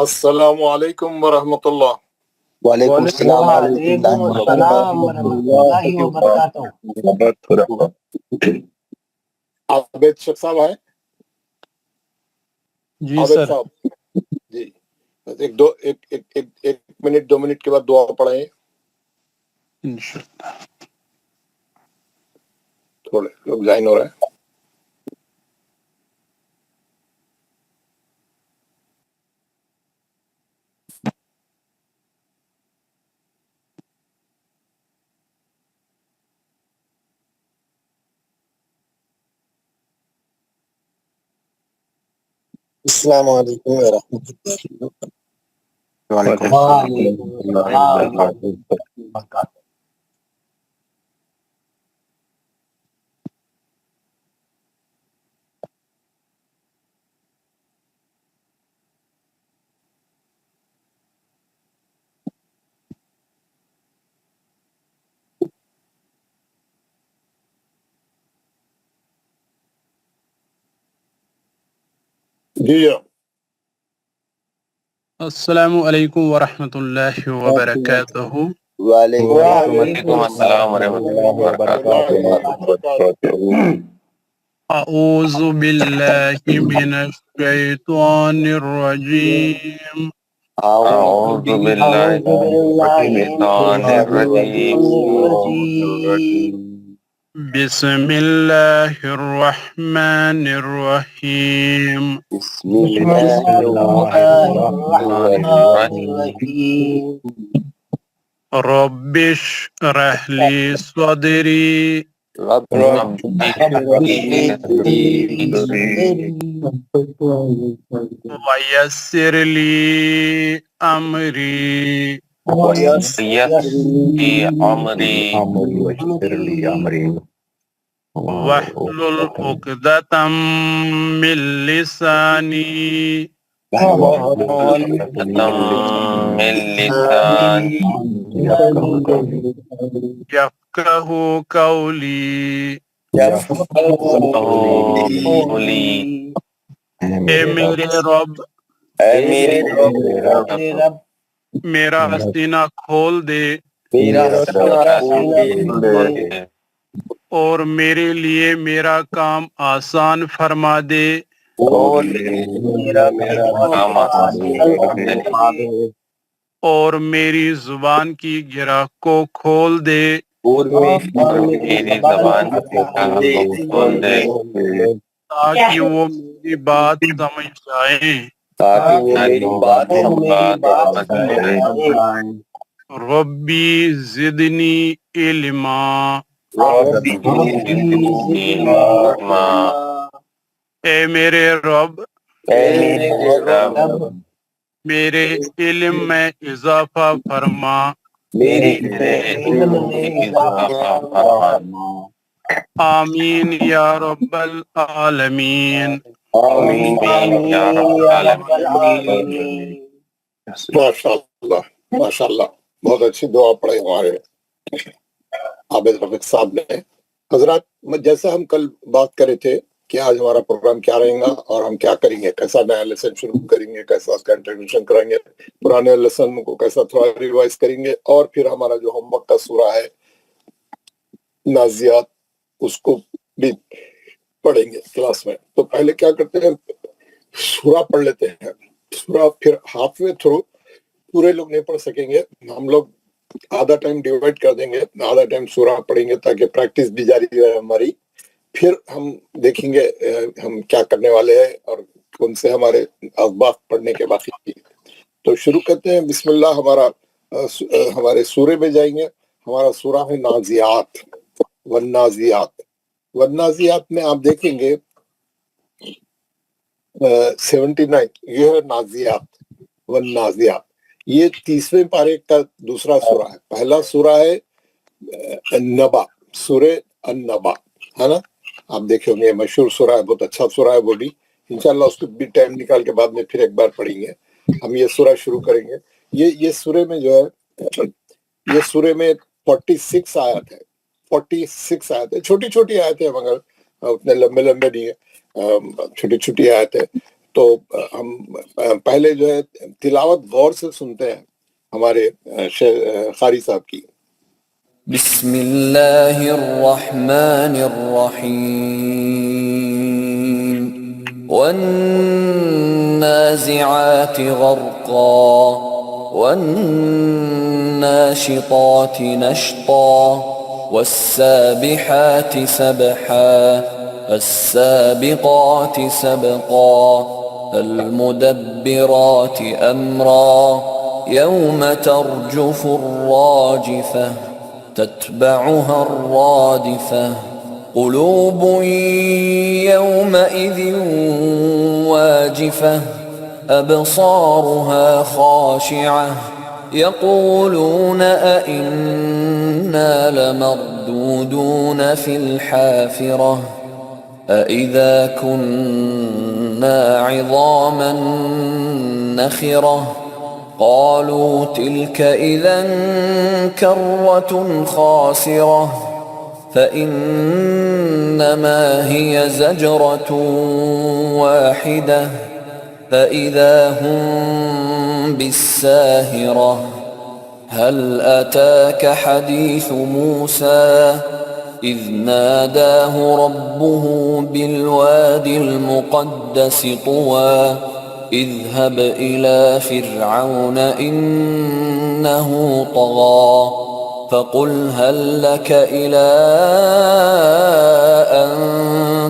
السلام علیکم ورحمۃ اللہ۔ وعلیکم السلام وعلیکم السلام ورحمۃ اللہ وبرکاتہ۔ عابد شیخ صاحب ہیں؟ جی عابد سر، صاحب جی، ایک منٹ 2 منٹ کے بعد دعا پڑھیں، انشاءاللہ۔ تھوڑے لوگ جوائن ہو رہے ہیں۔ السلام علیکم ورحمۃ اللہ وبرکاتہ۔ وعلیکم السلام ورحمۃ اللہ وبرکاتہ۔ جی السلام علیکم ورحمۃ اللہ وبرکاتہ۔ وعلیکم السلام ورحمۃ اللہ وبرکاتہ۔ اعوذ باللہ من الشیطان الرجیم، اعوذ باللہ من الشیطان الرجیم۔ بسم اللہ الرحمن الرحیم۔ بسم اللہ الرحمن الرحیم۔ رب اشرح لی صدری رب اشرح لی صدری ویسر لی امری ویسر لی امری واحلل عقدۃ من لسانی من لسانی یفقہوا قولی۔ قولی۔ اے میرے رب، اے میرے رب، میرا سینہ کھول دے میرا سینہ کھول دے اور میرے لیے میرا کام آسان فرما دے، اور میرا کام آسان دے اور میری زبان کی گرہ کو کھول دے اور میری زبان کو کھول دے تاکہ وہ میری بات سمجھ جائیں۔ تاکہ وہ میری بات سمجھ جائیں۔ ربی زدنی علما، ربی زدنی علما۔ اے میرے رب، اے میرے رب، میرے علم میں اضافہ فرما، میرے علم میں اضافہ فرما۔ آمین یا رب العالمین۔ آمین یا رب العالمین۔ ماشاء اللہ ماشاء اللہ، بہت اچھی دعا پڑھی ہمارے عابد رفیق صاحب نے۔ حضرات، جیسا ہم کل بات کرے تھے کہ آج ہمارا پروگرام کیا رہے گا اور ہم کیا کریں گے، کیسا نیا لیسن شروع کریں گے، کیسا اس کا انٹروڈکشن کریں گے، پرانے لیسن کو کیسا تھوڑا ریوائز کریں گے، اور پھر ہمارا جو ہوم ورک کا سورہ ہے نازیات اس کو بھی پڑھیں گے کلاس میں۔ تو پہلے کیا کرتے ہیں، سورہ پڑھ لیتے ہیں، سورہ پھر ہاف وے تھرو پورے لوگ نہیں پڑھ سکیں گے، ہم لوگ آدھا ٹائم ڈیوائڈ کر دیں گے، آدھا ٹائم سورہ پڑھیں گے تاکہ پریکٹس بھی جاری رہے ہماری۔ پھر ہم دیکھیں گے ہم کیا کرنے والے ہیں اور کون سے ہمارے اسباق پڑھنے کے باقی۔ تو شروع کرتے ہیں، بسم اللہ۔ ہمارے سورے میں جائیں گے، ہمارا سورہ ہے نازیات، والنازیات۔ والنازیات میں آپ دیکھیں گے 79 یہ ہے نازیات والنازیات، یہ 30ویں پارے کا دوسرا سورہ ہے۔ پہلا سورہ ہے نبا، سورہ النبا ہے نا، آپ دیکھیں گے مشہور سورہ ہے، بہت اچھا سورہ ہے وہ بھی، انشاءاللہ اس کو بھی ٹائم نکال کے بعد میں پھر ایک بار پڑھیں گے۔ ہم یہ سورہ شروع کریں گے۔ یہ سورہ میں جو ہے، یہ سورہ میں 46 آیت ہے، 46 آیت ہے، چھوٹی چھوٹی آیت ہے مگر اتنے لمبے لمبے نہیں ہے، چھوٹی چھوٹی آیت ہے۔ تو ہم پہلے جو ہے تلاوت غور سے سنتے ہیں ہمارے قاری صاحب کی. بسم اللہ الرحمن الرحیم والنازعات غرقا والناشطات نشطا والسابحات سبحا السابقات سبقا المدبرات أمرا يوم ترجف الراجفة تتبعها الرادفة قلوب يومئذ واجفة أبصارها خاشعة يقولون أئنا لمردودون في الحافرة أئذا كنا عظاما نخرة قالوا تلك إذا كرة خاسرة فإنما هي زجرة واحدة فإذا هم بالساهرة هل أتاك حديث موسى إذ ناداه ربه بالوادي المقدس طوى اذهب إلى فرعون إنه طغى فقل هل لك إلى أن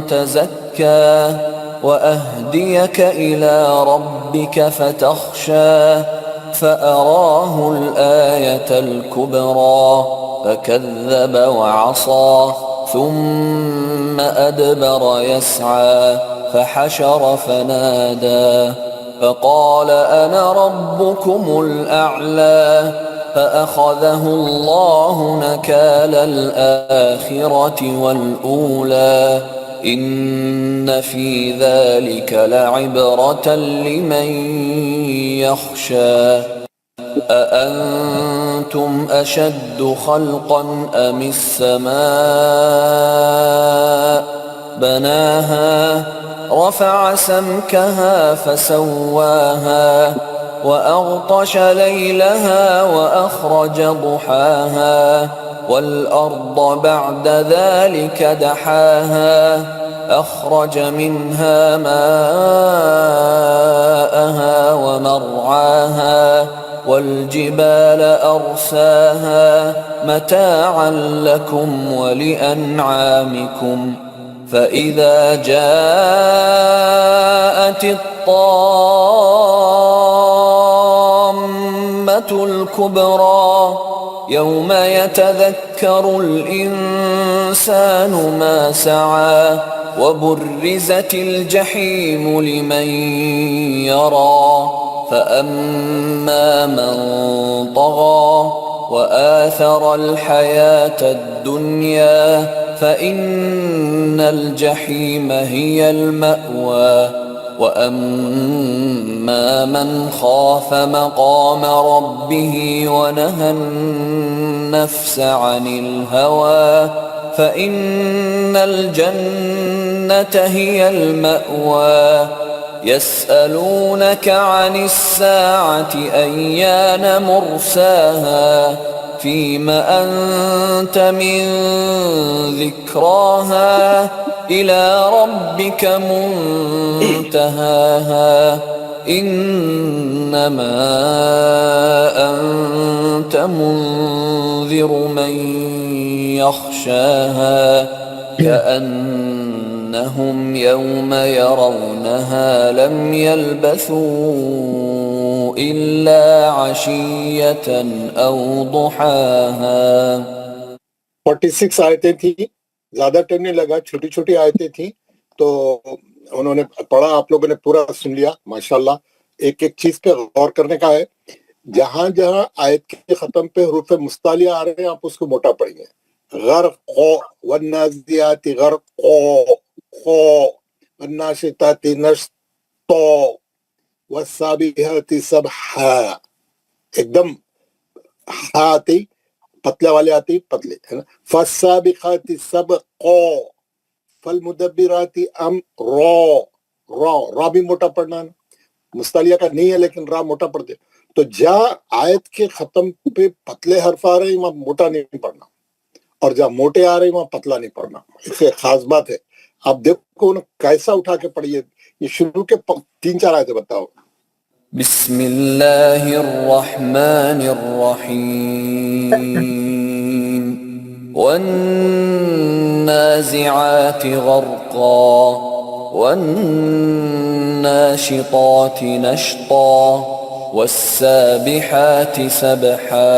تزكى وأهديك إلى ربك فتخشى فأراه الآية الكبرى فكذب وعصى ثم أدبر يسعى فحشر فنادى فقال أنا ربكم الأعلى فأخذه الله نكال الآخرة والأولى إن في ذلك لعبرة لمن يخشى أأنتم أشد خلقا أم السماء بناها رفع سمكها فسواها وأغطش ليلها وأخرج ضحاها والأرض بعد ذلك دحاها أخرج منها ماءها ومرعاها والجبال أرساها متاعا لكم ولأنعامكم فإذا جاءت الطامة الكبرى يوم يتذكر الإنسان ما سعى وبرزت الجحيم لمن يرى فأما من طغى وآثر الحياة الدنيا فإن الجحيم هي المأوى وأما من خاف مقام ربه ونهى النفس عن الهوى فإن الجنة هي المأوى يسألونك عن الساعة أيان مرساها فيم أنت من ذكراها إلى ربك منتهاها إنما أنت منذر من يخشاها كأنهم يوم يرونها لم يلبثوا إلا عشية أو ضحاها 46 آیتیں تھیں، زیادہ ٹائم نہیں لگا، چھوٹی چھوٹی آیتیں تھیں، تو انہوں نے پڑھا، آپ لوگوں نے پورا سن لیا ماشاءاللہ. ایک ایک چیز پہ غور کرنے کا ہے. جہاں جہاں آیت کے ختم پہ حروف مستعلیہ آ رہے ہیں آپ اس کو موٹا پڑھیں گے. غرقو والنازعات غرقو خو والناشطات نشطو والسابحات سبحا. ایک دم ہا آتی پتلے والے آتی پتلے ہے نا. فالسابقات سبقو فالمدبرات امرا را بھی موٹا پڑھنا ہے، مستعلیہ کا نہیں ہے لیکن را موٹا پڑھتے، تو جہاں آیت کے ختم پہ پتلے حرف آ رہے ہیں وہاں موٹا نہیں پڑھنا، اور جہاں موٹے آ رہے ہیں وہاں پتلا نہیں پڑھنا. اس سے خاص بات ہے. آپ دیکھو کیسا اٹھا کے پڑھیے. یہ شروع کے 3-4 آیتیں بتاؤ. بسم اللہ الرحمن الرحیم والنازعات غرقا والناشطات نشطا والسابحات سبحا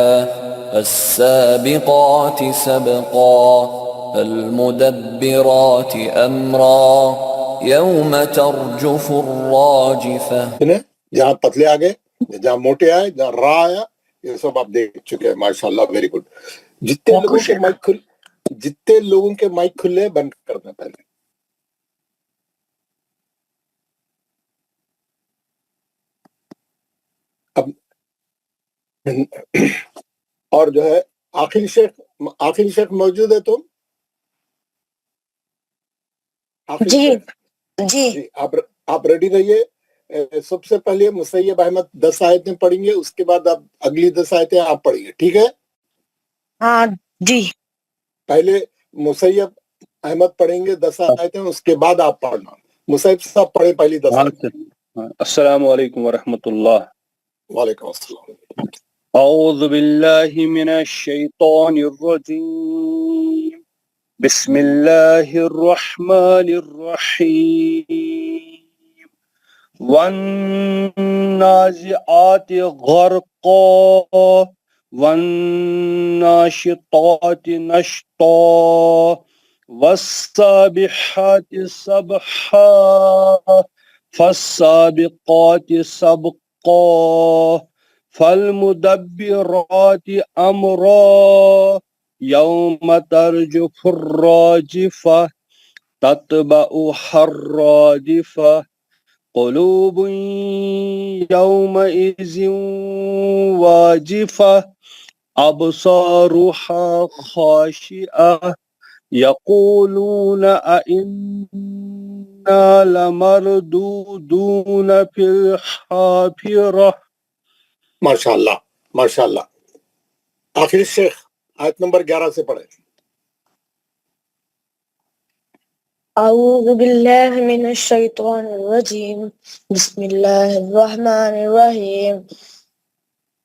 السابقات سبقا المدبرات امرا یوم ترجف الراجفہ. جہاں پتلے آ گئے، جہاں موٹے آئے، جہاں را آیا، یہ سب آپ دیکھ چکے ہیں. ماشاءاللہ، ویری گڈ. جتنے لوگوں کے مائک کھلے بند کرنا پہلے. اب اور جو ہے آخری شیخ موجود ہے. تم جی جی جی آپ ریڈی رہیے. سب سے پہلے مسیب احمد 10 آیتیں پڑھیں گے، اس کے بعد آپ اگلی 10 آیتیں آپ پڑھیں گے. ٹھیک ہے؟ ہاں جی. پہلے مسیب احمد پڑھیں گے 10 آیتیں، اس کے بعد آپ پڑھنا. مسیب صاحب پڑھیں پہلی 10 آیتیں. السلام علیکم ورحمۃ اللہ. وعلیکم السلام. اعوذ باللہ من الشیطان الرجیم. بسم اللہ الرحمن الرحیم. والنازعات غرقا والناشطات نشطا والسابحات سبحا فالسابقات سبقا فالمدبرات امرا یوم ترجف الراجفہ تتبعها الرادفہ قلوب یومئذ واجفہ ابصارها خاشعہ یقولون ائنا لمردودون فی الحافرہ. ماشاءاللہ ماشاءاللہ. آخری شیخ آیت نمبر 11 سے پڑھیں. اعوذ باللہ من الشیطان الرجیم. بسم اللہ الرحمن الرحیم.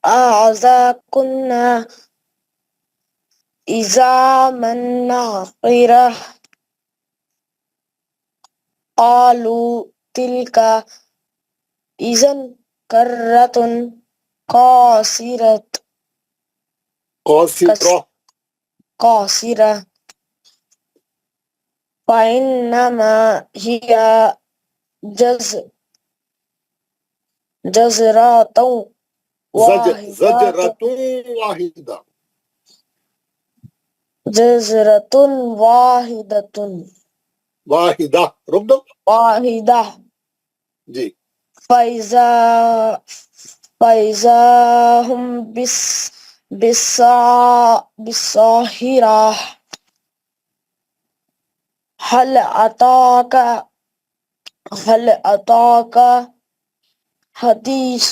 اعزاکنا اذا من ناخرہ قالوا تلک اذن کرۃ قاصرۃ فإنما هي زجرة واحدہ. رک دو واحدہ جی. فإذا هم بالساهرة هل أتاك حديث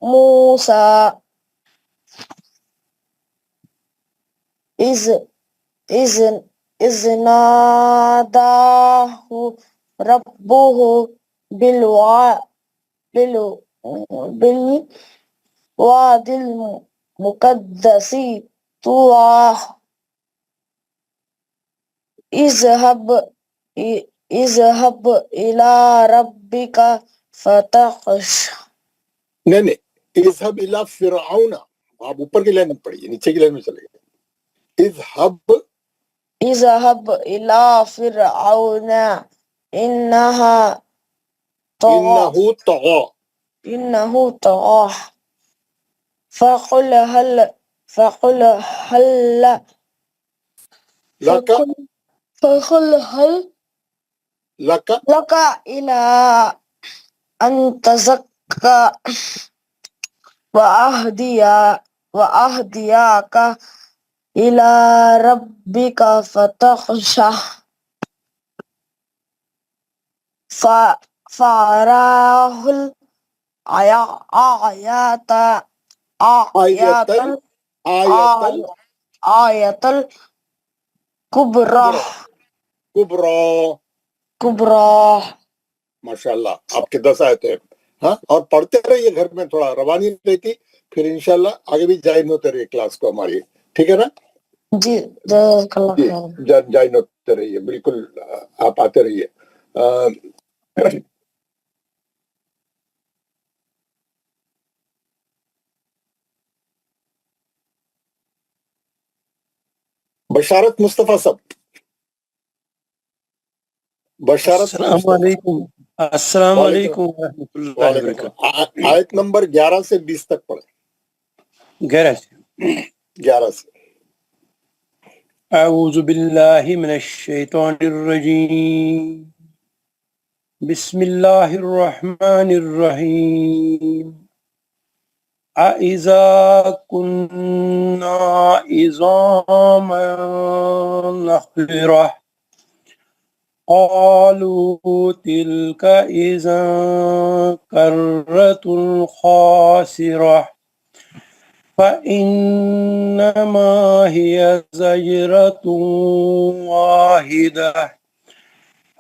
موسى إذ ناداه ربه بالواد المقدس طوى اذهب إلى ربك فتخشى. نہیں اذهب الى فرعون. آپ اوپر کی لائن میں پڑھیے، نیچے کی لائن میں چلے گئے. اذهب إلى فرعون إنه طغى فقل هل لك إلى أن تزكى وأهديك إلى ربك فتخشى فأراه الآيات آیتل آیتل آية الكبرى کبرا ماشاء اللہ آپ کے 10 آیتیں ہیں ہاں اور پڑھتے رہیے گھر میں تھوڑا روانی رہتی پھر انشاءاللہ آگے بھی جوائن ہوتے رہیے کلاس کو ہماری ٹھیک ہے نا جی جزاک اللہ جی خیر جوائن ہوتے رہیے بالکل آپ آتے رہیے بشارت مصطفیٰ صاحب بشارت السلام علیکم السلام علیکم ورحمۃ اللہ وعلیکم وبرکاتہ السلام آیت نمبر 11 سے 20 تک پڑھیں 11 سے اعوذ باللہ من الشیطان الرجیم بسم اللہ الرحمن الرحیم اَإِذَا كُنَّا عِظَامًا نَخِرَةً قالوا تلك إذا كرة خاسرة فإنما هي زجرة واحدة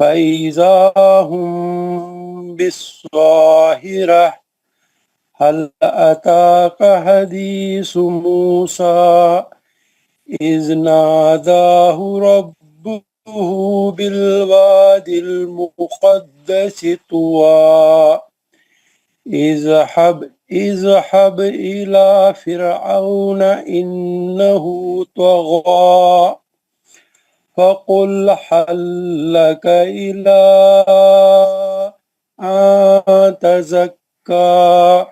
فإذا هم بالساهرة هل أتاك حديث موسى إذ ناداه ربه بالوادي المقدس طوى اذهب إلى فرعون إنه طغى فقل هل لك إلى أن تزكى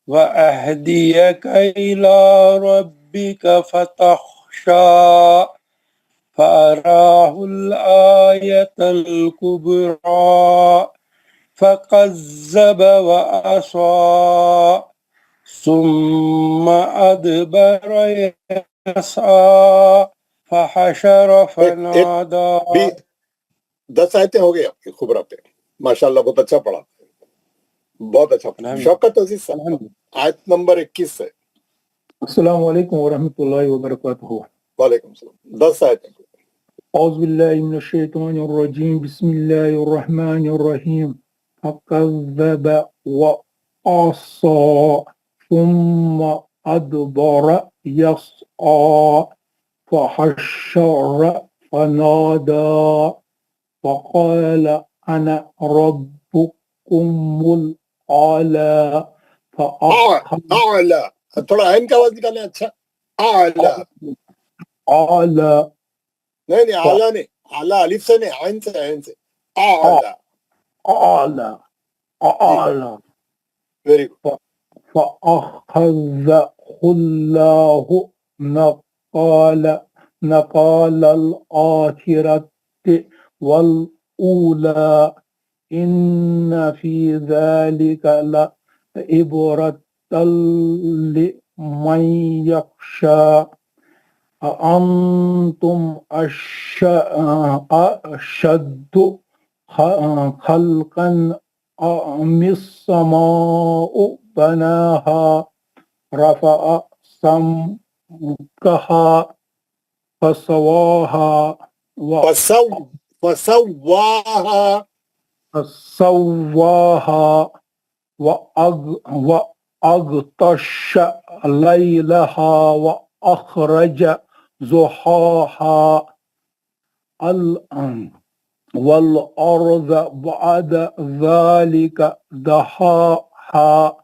وأهديك إلى ربك فتخشى فأراه الآية الكبرى فكذب وعصى ثم أدبر يسعى فحشر فنادى 10 آیتیں ہو گئی آپ کی خبرہ پہ ماشاءاللہ بہت اچھا پڑھا بہت اچھا پڑھا شوکت عزیز صاحب آیت نمبر 21 سے السلام علیکم ورحمۃ اللہ وبرکاتہ وعلیکم السلام 10 آیتیں اعوذ باللہ من الشیطان الرجیم بسم اللہ الرحمن الرحیم فکذب وعصى ثم ادبر يسعى فحشر فنادى فقال انا ربكم الاعلى اعلی تھوڑا عین کا آواز نکالیں اچھا اعلی اعلى نہیں اعلی نہیں اعلی الف سے نہیں عین سے اعلی اعلى اعلى ویری گڈ فأخذه الله نقال الآخرة والأولى إن في ذلك لعبرة لمن يخشى أأنتم أشد خلقا أم السماء بناها رفع سمكها فسواها وأغطش ليلها وأخرج ضحاها والأرض بعد ذلك دحاها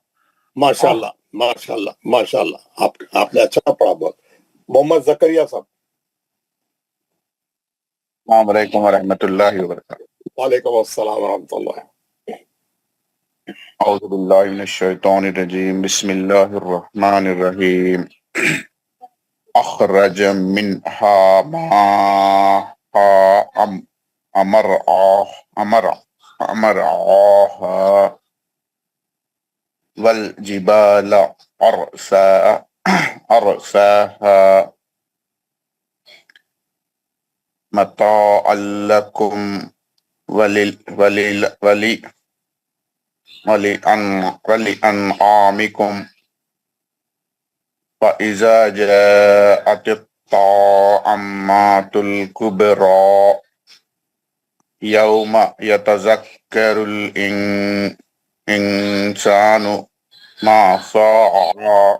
ماشاءاللہ ماشاءاللہ ماشاءاللہ آپ نے اچھا پڑھا بہت محمد زکریا صاحب السلام علیکم ورحمۃ اللہ وبرکاتہ وعلیکم السلام ورحمۃ اللہ اعوذ باللہ من الشیطان الرجیم بسم اللہ الرحمن الرحیم اخرج منها ماءها مرعاها والجبال أرساها متاعا لكم ولأنعامكم فإذا جاءت الطامة الكبرى يوم يتذكر الإنسان ما سعى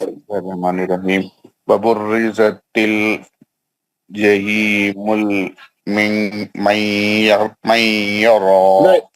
Bismillahirrahmanirrahim. Waburrizatil jahimul man yara.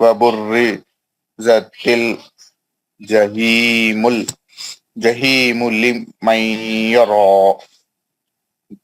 Waburrizatil jahimul man yara.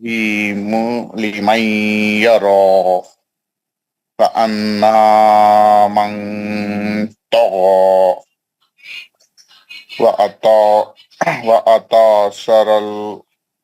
liman yara. فأما من طغى وأطى شر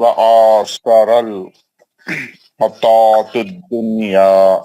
وآثر الحياة الدنيا.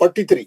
43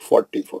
44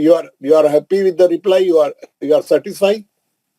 You are happy with the reply? You are satisfied?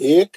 1,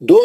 2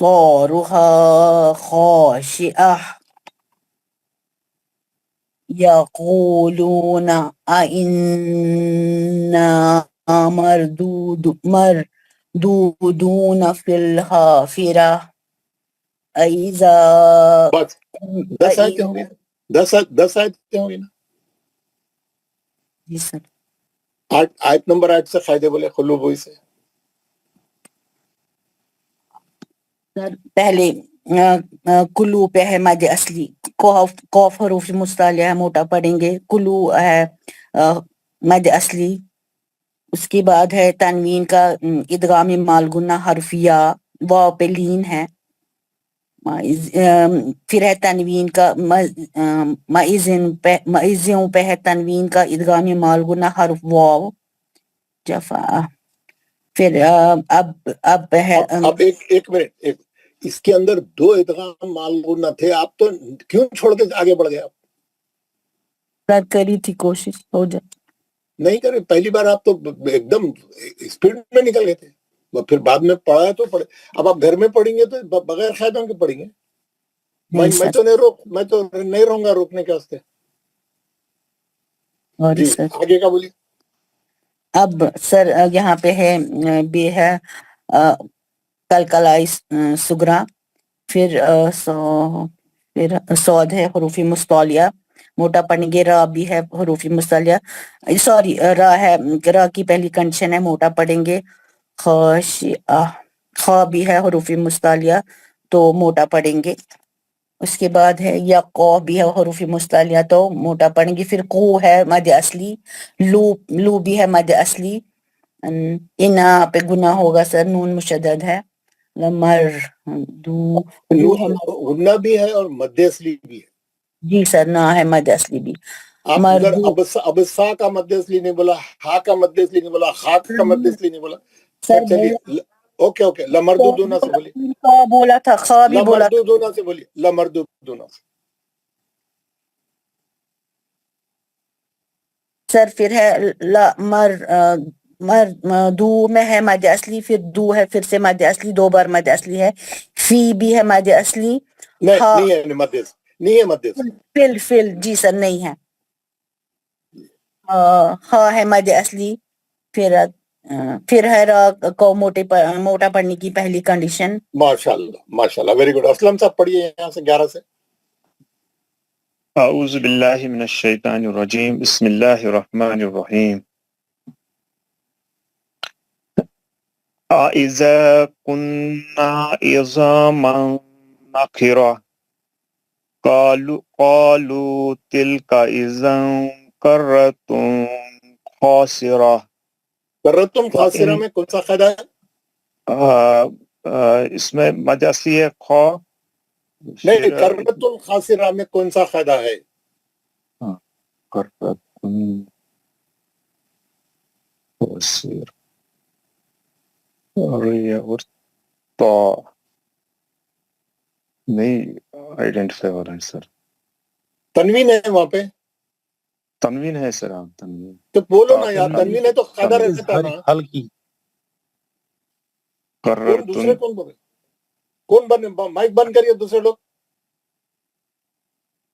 أبصارها خاشعة يقولون أئنا مردودون في الحافرة أإذا بس 10 آیتیں ہو گئی 10 آیتیں ہو گئی نا. جی سر. آیت نمبر 8 سے قاعدے بولے قلوب ہوئی سے. سر پہلے کلو پہ ہے مد اصلی، قوف حروف مستعلیہ ہے موٹا پڑھیں گے، کلو ہے مد اصلی، اس کے بعد ہے تنوین کا ادغام مالگنہ حرفیہ، واو پہ لین ہے، پھر ہے تنوین کا معزوں پہ ہے تنوین کا ادغام مالگنہ حرف واو جفا، پھر اب ہے اب ایک منٹ، اس کے اندر 2 ادغام معلوم تھے، آپ تو کیوں چھوڑ کے آگے بڑھ گئے؟ آپ کری تھی کوشش، ہو جائے نہیں کرے، پہلی بار آپ تو ایک دم اسپیڈ میں نکل گئے تھے، پھر بعد میں پڑھا تو پڑھے. اب آپ گھر میں پڑھیں گے تو بغیر قاعدوں کے پڑھیں گے. میں تو نہیں رہوں گا روکنے کے واسطے. جی آگے کا بولیے. اب سر یہاں پہ ہے بے ہے کلکلائی سگرا، پھر سود ہے حروف مستعلیہ موٹا پڑھیں گے، را بھی ہے حروف مستعلیہ، سوری را ہے، را کی پہلی کنڈیشن ہے موٹا پڑھیں گے، خاشعہ، خا بھی ہے حروف مستعلیہ تو موٹا پڑھیں گے، اس کے بعد ہے یا قو بھی ہے حروف مستعلیہ تو موٹا پڑھیں گے، پھر قو ہے مد اصلی، لو بھی ہے مد اصلی، انا پہ گناہ ہوگا سر، نون مشدد ہے، لمر دو غنہ بھی ہے اور مد اصلی بھی ہے. جی سر نہ ہے مد اصلی بھی. آپ ادھر اب سا کا مد اصلی نہیں بولا، ہا کا مد اصلی نہیں بولا، خا کا مد اصلی نہیں بولا. سر چلیے اوکے لمردودونا سے بولیے، بولا تھا، خا بھی بولا تھا لمردودونا سے بولیے، لمردودونا سے. سر. پھر ہے دو میں ہے مد اصلی، پھر دو ہے پھر سے مد اصلی، 2 بار مد اصلی ہے، فی بھی ہے مد اصلی، نہیں ہے مد اصلی، نہیں ہے مد اصلی، فل جی سر نہیں ہے، ہاں ہے مد اصلی، پھر ہے را کو موٹا پڑھنے کی پہلی کنڈیشن. ماشاءاللہ ویری گڈ. اسلم صاحب پڑھیے یہاں سے 11 سے. اعوذ باللہ من الشیطان الرجیم، بسم اللہ الرحمن الرحیم. اِذَا كُنَّا عِظَامًا نَخِرَةً قالوا تلك إذا كرة خاسرة. کرتم خاسرہ میں کون سا قاعدہ ہے؟ اس میں مد اصلی ہے خا. نہیں، کرتم خاسرہ میں کون سا قاعدہ ہے؟ کرتم خاسر اور تا نہیں آئیڈینٹیفائی ہو رہا ہے سر. تنوین ہے وہاں پہ، تنوین ہے سر. آپ تنوین تو بولو نا یار، تنوین ہے تو قاعدہ رہتا نا. ہلکی کون دوسرے کون بولے؟ کون بنے؟ مائک بند کریے دوسرے لوگ.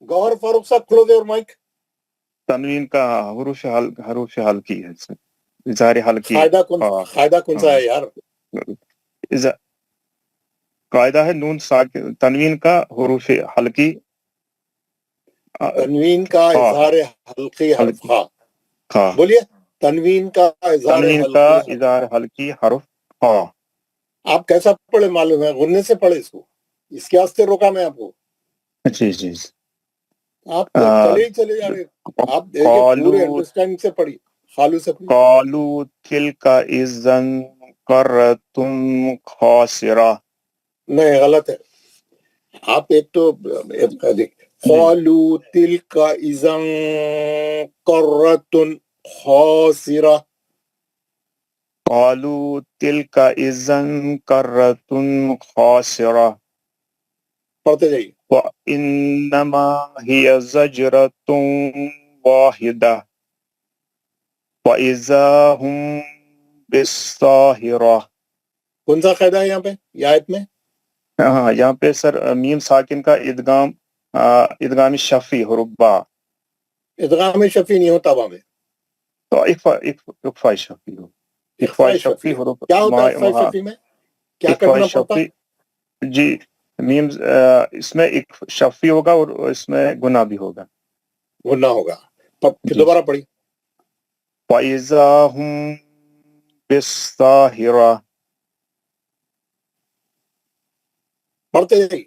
گوہر فاروق صاحب کھلو دے اور مائک. تنوین کا حروف ہلکی ہے سر، اظہار ہلکی. قاعدہ کون سا ہے یار؟ قاعدہ ہے نون ساکن تنوین کا حروف ہلکی، تنوین کا اظہار حلقی حرف خا. بولیے تنوین کا اظہار ہلکی حرف خا. آپ کیسا پڑھے معلوم ہے؟ غنے سے پڑھے اس کو، اس کے واسطے روکا میں آپ کو. جی جی آپ چلے جا رہے، آپ پورے انڈرسٹینڈ سے پڑھی، خالو سے پڑھی. قالوا تلك اذا كرة خاسرة. نہیں غلط ہے. آپ ایک تو قالوا تلك اذا كرة خاسرة. قالوا تلك اذا كرة خاسرة. پڑھتے جائیے. وإنما هي زجرة واحدة وإذا هم بالساهرة. کون سا قاعدہ ہے یہاں پہ یہ آیت میں؟ ہاں یہاں پہ سر میم ساکن کا ادغام ادغام شفی حروف با ادغام شفی نہیں ہوتا وہاں میں، تو اقفا شفی ہو اقفا اخفاء شفی شفی حروف کیا ہوتا ہے اخفاء شفی میں؟ کیا اقفا کرنا پڑتا؟ شفی جی میم اس میں شفی ہوگا اور اس میں گناہ بھی ہوگا گناہ ہوگا، پھر جی دوبارہ پڑھی. فَإِذَا هُمْ بِالسَّاهِرَةِ پڑھتے جائیے.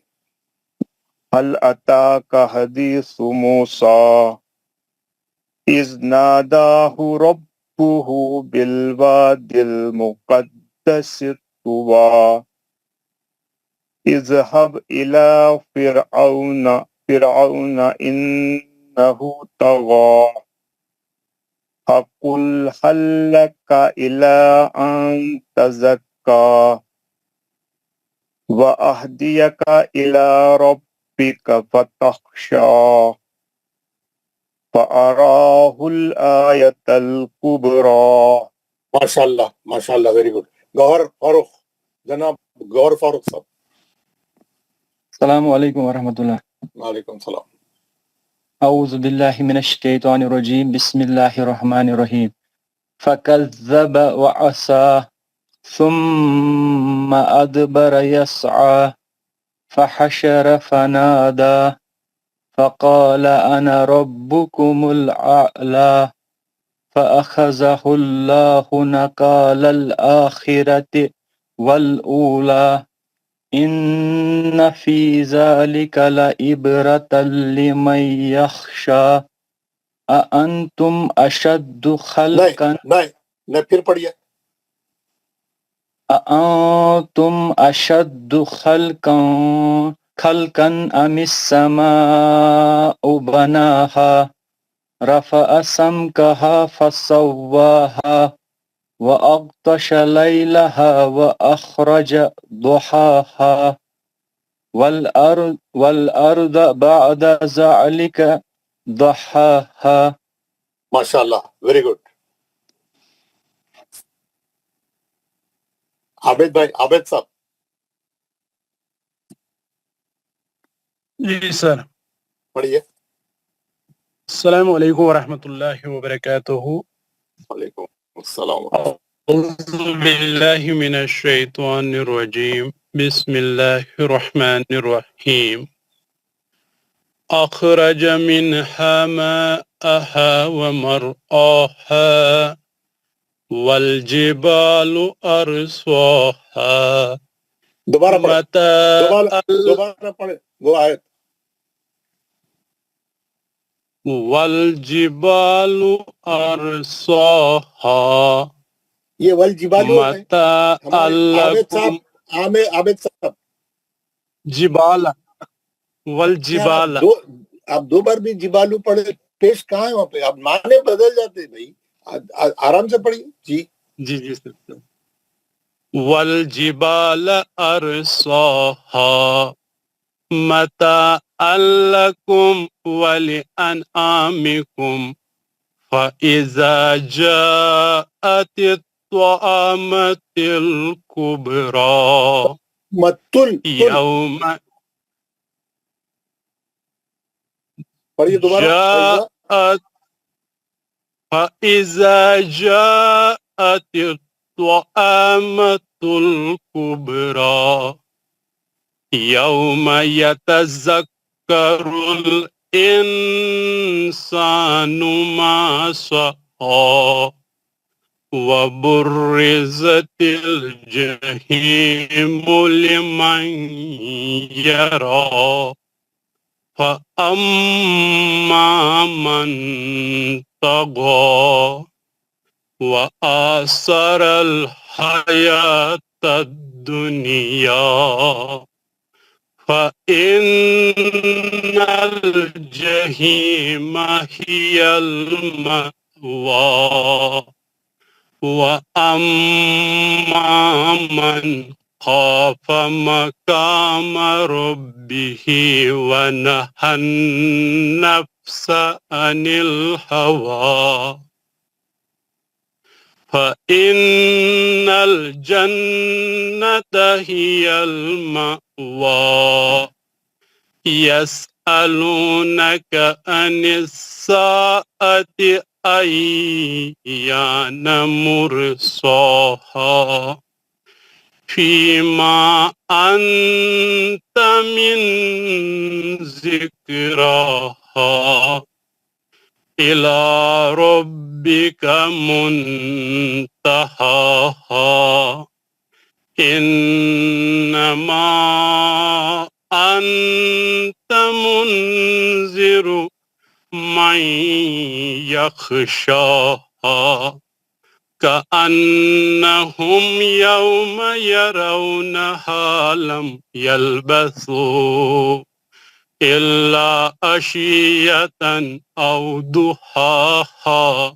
هل أتاك حديث موسى إذ ناداه ربه بالواد المقدس طوى اذهب إلى فرعون إنه طغى فقل هل لك إلى أن تزكى وأهديك إلى ربك فتخشى فأراه الآية الكبرى. ماشاء اللہ ویری گڈ. گوہر فاروق، جناب گوہر فاروق صاحب. السلام علیکم ورحمۃ اللہ. وعلیکم السلام. اعوذ باللہ من الشیطان الرجیم بسم اللہ الرحمن الرحیم. فکذب وعصى ثم ادبر يسعى فحشر فنادى فقال انا ربكم الاعلى فاخذه الله نكال الاخرة والاولى ان فی ذلک لعبرۃ لمن یخشی اانتم اشد خلقا نہیں پھر پڑھیے. اانتم اشد خلقا ام السماء بناها رفع سمكها فسواها وأغطش ليلها وأخرج ضحاها والأرض بعد ذلك ضحاها. ماشاء اللہ ویری گڈ. عابد بھائی، عابد صاحب جی سر. پڑھیے. السلام علیکم ورحمۃ اللہ وبرکاتہ. وعلیکم السلام. اعوذ باللہ من الشیطان الرجیم بسم اللہ الرحمن الرحیم. اخرج منها ماءها ومرعاها والجبال ارساها دوبارہ پڑھے، متاعا دوبارہ پڑھے وہ آیت. والجبال ارساها یہ والجبال ہو گئے متاعا ہمارے عابد لکم. صاحب. عابد صاحب جبال یار والجبال. آپ دو بار بھی جبالو پڑھے، پیش کہاں ہے وہاں پہ؟ آپ معنی بدل جاتے بھائی، آرام سے پڑھیے. جی جی سر. والجبال ارساها متاعا لکم ولانعامکم فإذا جاءت الطامة الكبرى متل يوم پڑھیے دوبارہ. جاءت فإذا جاءت الطامة الكبرى يوم يتذكر الإنسان ما سعى وبرزت الجحيم لمن يرى فأما من طغى وآثر الحياة الدنيا فإن الجحيم هي المأوى وأما من خاف مقام ربه ونهى النفس عن الهوى فإن الجنة هي المأوى يسألونك عن الساعة أيان مرساها فيما أنت من ذكراها إلى ربك منتهاها إنما أنت منذر من يخشاها كأنهم يوم يرونها لم يلبثوا إلا عشية أو ضحاها.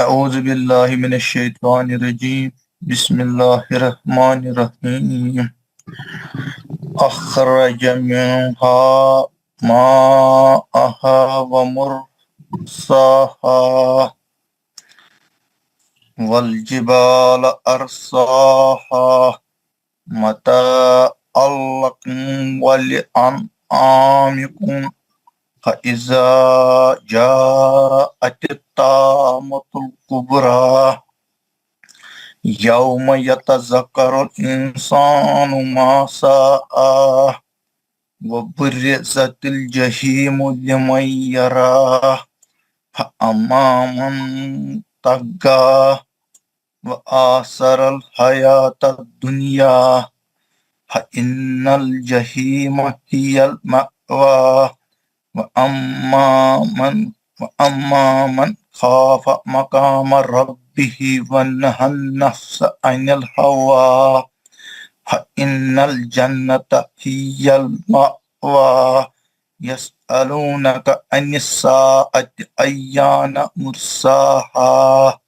أعوذ بالله من الشيطان الرجيم بسم الله الرحمن الرحيم أخرج منها ماءها ومرساها والجبال أرساها متاعا لكم ولأنعامكم فإذا جاءت الطامة الكبرى يوم يتذكر الإنسان ما سعى وبرزت الجحيم لمن يراه فأما من طغى وآثر الحياة الدنيا فإن الجحيم هي المأوى وأما من خاف مقام ربه ونهى النفس عن الهوى فإن الجنة هي المأوى يسألونك عن الساعة أيان مرساها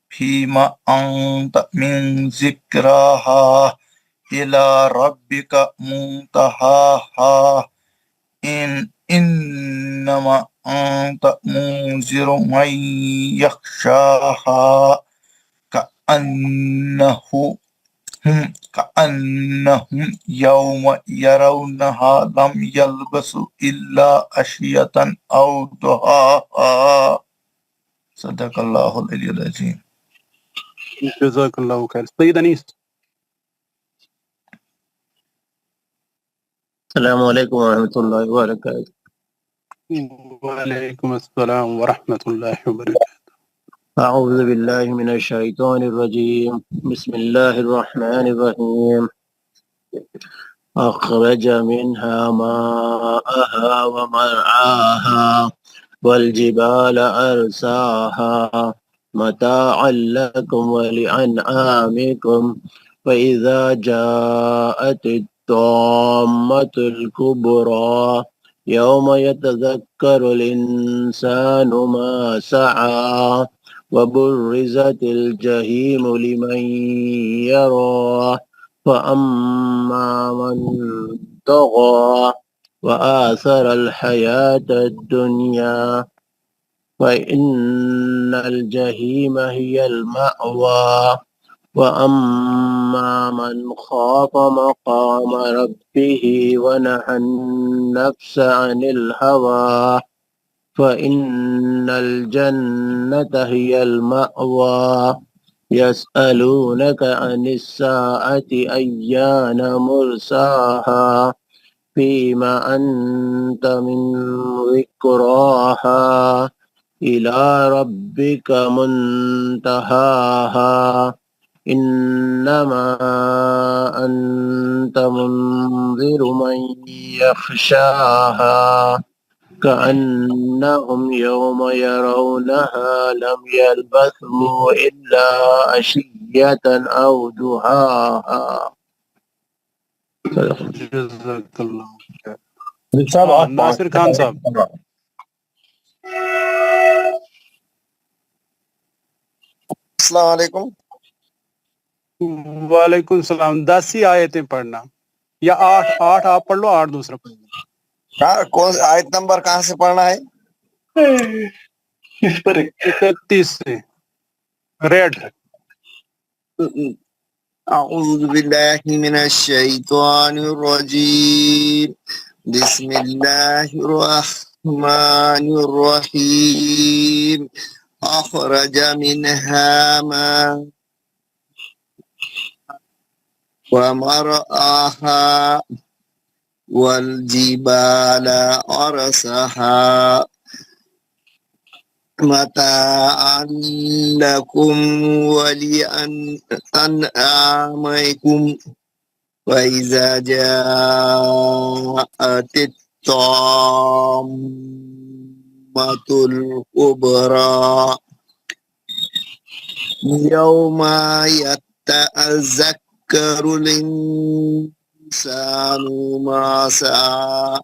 فيما أنت من ذكراها إلى ربك منتهاها إنما أنت منذر من يخشاها كأنهم يوم يرونها لم يلبسوا إلا عشية أو ضحاها صدق الله العلي العظيم. جزاك الله خير. سيد أنيس. السلام علیکم ورحمۃ اللہ وبرکاتہ. وعلیکم السلام ورحمۃ اللہ وبرکاتہ. اعوذ باللہ من الشیطان الرجیم بسم اللہ الرحمن الرحیم اخرج منها ماءها ومرعاها والجبال أرساها متاعا لكم ولأنعامكم فإذا جاءت الطامة الكبرى يوم يتذكر الإنسان ما سعى وبرزت الجحيم لمن يراه فأما من طغى وآثر الحياة الدنيا فإن الجحيم هي المأوى وأما من خاف مقام ربه ونهى النفس عن الهوى فإن الجنة هي المأوى يسألونك عن الساعة أيان مرساها فيما أنت من ذكراها إلى ربك منتهاها إنما أنت منذر من يخشاها كأنهم يوم يرونها لم يلبثوا إلا عشية أو ضحاها. جزاک اللہ خیر. ناصر خان صاحب. السلام علیکم. وعلیکم السلام. 10 ہی آیتیں پڑھنا یا 8 آپ پڑھ لو, 8 دوسرا پڑھ لو. کون آیت نمبر کہاں سے پڑھنا ہے؟ اس پر 31 سے ریڈ. اعوذ باللہ من الشیطان الرجیم بسم اللہ الرحمن الرحیم اخرج منها ماء ومرعاها والجبال أرساها متاعا لكم ولأنعامكم وإذا جاءت الطامة الكبرى يوم يتذكر الإنسان ما سعى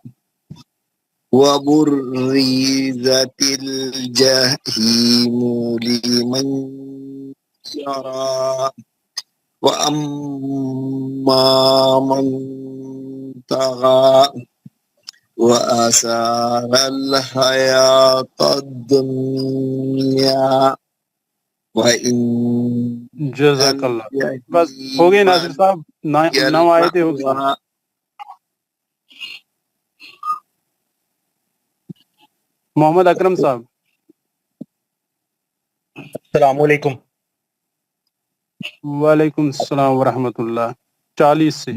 وبرزت الجحيم لمن يرى وأما من طغى وآثار الحياة الدنيا وإن جزاک اللہ. بس ہو گئے ناصر صاحب، 9 آیتیں ہو گئی. محمد اکرم صاحب. السلام علیکم. وعلیکم السلام ورحمۃ اللہ. 40 سے.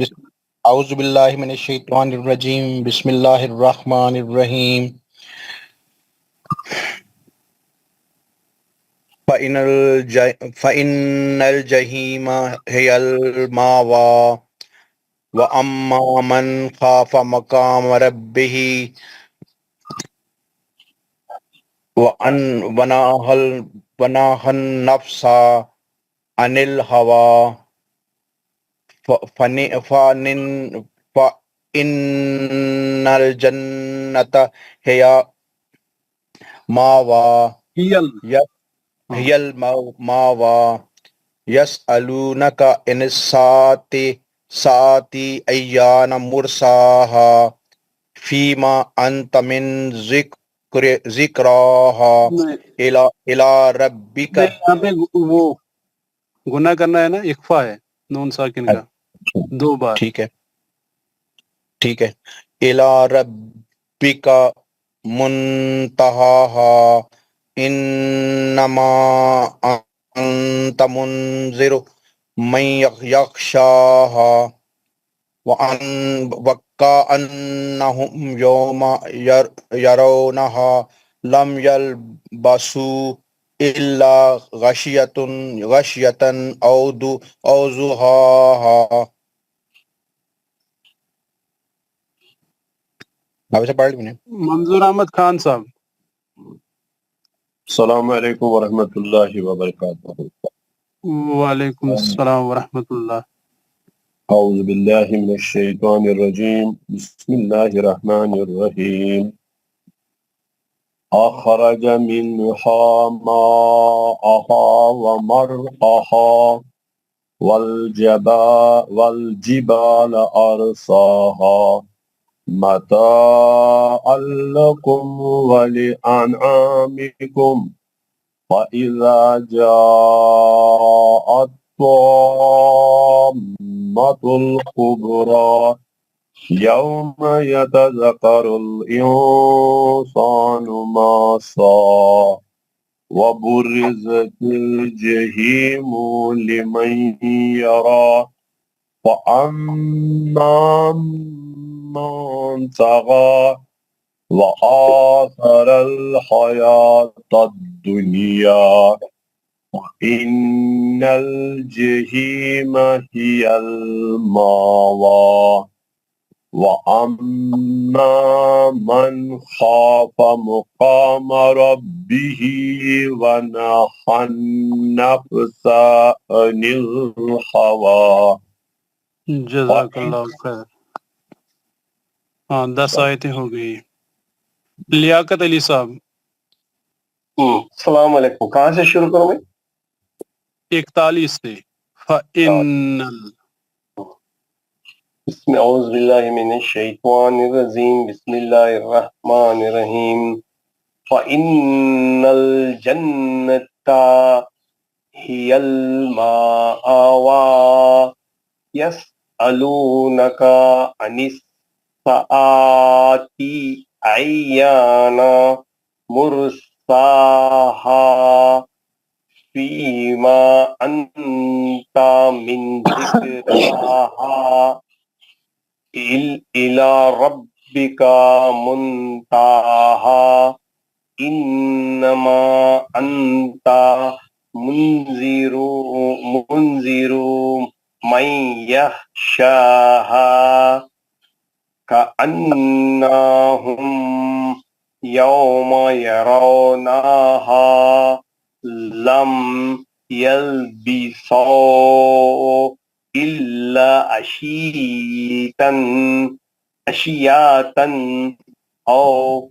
اعوذ باللہ من الشیطان الرجیم، بسم اللہ الرحمن الرحیم. فَإِنَّ الْجَحِيمَ هِيَ الْمَأْوَىٰ وَأَمَّا مَنْ خَافَ مَقَامَ رَبِّهِ وَنَهَى النَّفْسَ عَنِ الْهَوَىٰ فَإِنَّ الْجَنَّةَ هِيَ الْمَأْوَىٰ. يَسْأَلُونَكَ عَنِ السَّاعَةِ أَيَّانَ مُرْسَاهَا فِيمَا أَنْتَ مِنْ ذِكْرَاهَا إِلَى رَبِّكَ. یہاں پہ وہ گناہ کرنا ہے نا، اخفا ہے نون ساکن کا 2 بار. ٹھیک ہے ٹھیک ہے. إِلَى رَبِّكَ مُنْتَهَاهَا إِنَّمَا أَنْتَ مُنْذِرُ مَنْ يَخْشَاهَا وَكَأَنَّهُمْ يَوْمَ يَرَوْنَهَا لَمْ يَلْبَثُوا إِلَّا غَشِيَّةً أَوْ ضُحَاهَا. منظور احمد خان صاحب. السلام علیکم ورحمۃ اللہ وبرکاتہ. وعلیکم السلام ورحمۃ اللہ. اعوذ باللہ من الشیطان الرجیم، بسم اللہ الرحمن الرحیم. اخرج منها ماءها ومرعاها والجبال أرساها متاعا لكم ولأنعامكم فإذا جاءت الطامة الكبرى يوم يتذكر الإنسان ما سعى وبرزت الجحيم لمن يرى فأما من طغى وآثر الحياة الدنيا وإن الجحيم هي المأوى وأما من خاف مقام ربه ونهى النفس عن الهوى. جزاک اللہ خیر. ہاں 10 آیتیں ہو گئی. لیاقت علی صاحب. السلام علیکم. کہاں سے شروع کروں میں؟ 41 سے. فَإِنَّ اعوذ باللہ من الشیطان الرجیم، بسم اللہ الرحمن الرحیم. فَإِنَّ الْجَنَّةَ هِيَ الْمَأْوَىٰ يَسْأَلُونَكَ عَنِ السَّاعَةِ أَيَّانَ مُرْسَاهَا فِيمَا أَنْتَ مِنْ ذِكْرَاهَا إِلَى رَبِّكَ مُنْتَهَاهَا إِنَّمَا أَنْتَ مُنْذِرُ مَنْ يَخْشَاهَا كَأَنَّهُمْ يَوْمَ يَرَوْنَهَا لَمْ يَلْبِثُوا إِلَّا عَشِيَّةً او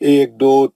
1 2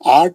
8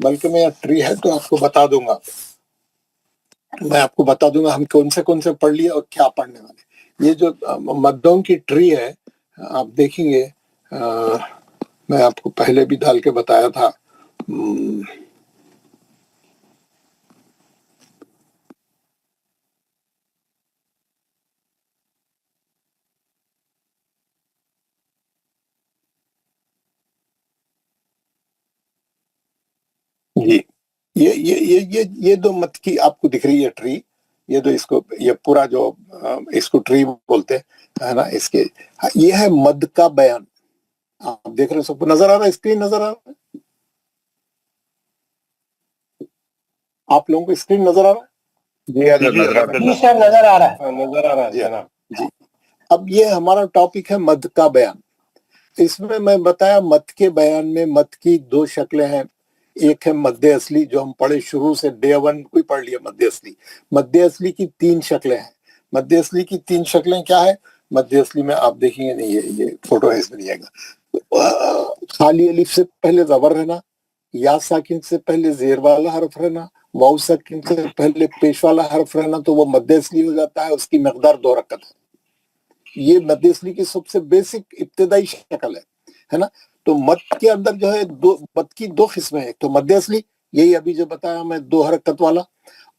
بلکہ میں ٹری ہے تو آپ کو بتا دوں گا، میں آپ کو بتا دوں گا ہم کون سے پڑھ لیے اور کیا پڑھنے والے. یہ جو مدوں کی ٹری ہے آپ دیکھیں گے، میں آپ کو پہلے بھی ڈال کے بتایا تھا. جی یہ دو مت کی آپ کو دکھ رہی ہے ٹری، یہ جو اس کو یہ پورا جو اس کو ٹری بولتے ہیں نا، اس کے یہ ہے مد کا بیان. آپ دیکھ رہے ہیں، سب کو نظر آ رہا ہے، اسکرین نظر آ رہا ہے، آپ لوگوں کو اسکرین نظر آ رہا ہے؟ جی حضرت نظر آ رہا ہے. سر نظر آ رہا ہے. نظر آ رہا ہے جناب. جی اب یہ ہمارا ٹاپک ہے مد کا بیان. اس میں بتایا مد کے بیان میں مد کی دو شکلیں ہیں. ایک ہے مد اصلی جو ہم پڑھے شروع سے ڈے 1 کوئی پڑھ لیا. مد اصلی، مد اصلی کی 3 شکلیں ہیں. مد اصلی کی 3 شکلیں کیا ہے؟ مد اصلی میں آپ دیکھیں گے نہیں، یہ فوٹو ہے اس میں نہیں آئے گا. خالی الف سے پہلے زبر رہنا، یا ساکن سے پہلے زیر والا حرف رہنا، واو ساکن سے پہلے پیش والا حرف رہنا، تو وہ مد اصلی ہو جاتا ہے. اس کی مقدار 2 رکعت ہے. یہ مد اصلی کی سب سے بیسک ابتدائی شکل ہے نا. تو مد کے اندر جو ہے مد کی 2 قسمیں ہیں. ایک تو مد اصلی، یہی ابھی جو بتایا میں 2 حرکت والا،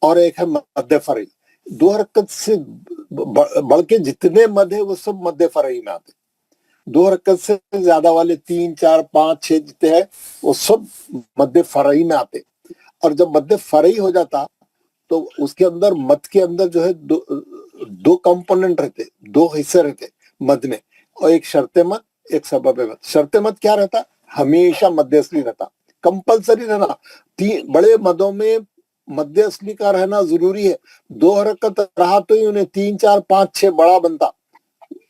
اور ایک ہے مد فرعی. 2 حرکت سے بڑھ کے جتنے مد ہے وہ سب مد فرعی میں آتے. 2 حرکت سے زیادہ والے 3 4 5 6 جتنے ہیں وہ سب مد فرعی میں آتے. اور جب مد فرعی ہو جاتا تو اس کے اندر مد کے اندر جو ہے 2 کمپوننٹ رہتے، 2 حصے رہتے مد میں، اور ایک شرط مد، ایک سبب مد. شرط مد کیا رہتا؟ ہمیشہ مد اصلی رہتا، کمپلسری رہنا. بڑے مدوں میں مد اصلی کا رہنا ضروری ہے. 2 حرکت رہا تو ہی انہیں 3 4 5 6 بڑا بنتا.